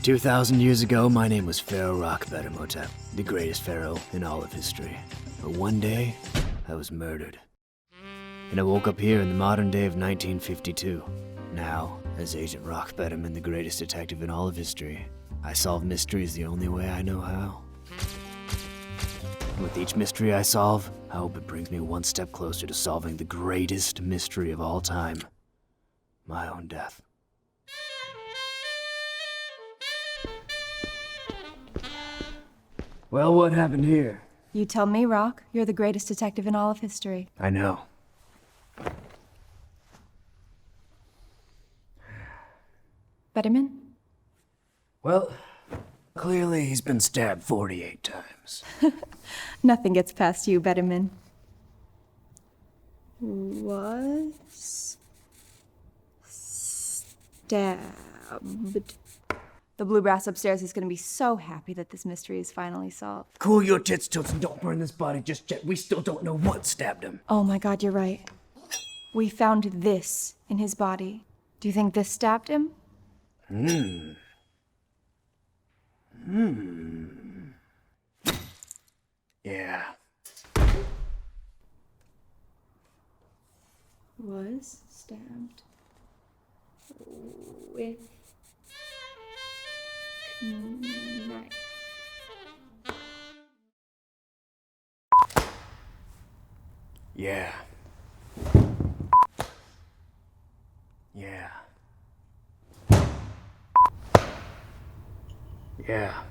2,000 years ago, my name was Pharaoh Rock Bettermotep, the greatest pharaoh in all of history. But one day, I was murdered. And I woke up here in the modern day of 1952. Now, as Agent Rock Betterman, the greatest detective in all of history, I solve mysteries the only way I know how. With each mystery I solve, I hope it brings me one step closer to solving the greatest mystery of all time. My own death. Well, what happened here? You tell me, Rock. You're the greatest detective in all of history. I know. Betterman? Well, clearly he's been stabbed 48 times. Nothing gets past you, Betterman. Was stabbed. The blue brass upstairs is going to be so happy that this mystery is finally solved. Cool your tits, Toots, and don't burn this body just yet. We still don't know what stabbed him. Oh my God, you're right. We found this in his body. Do you think this stabbed him? Yeah. Was stabbed with knife. Yeah. Yeah. Yeah.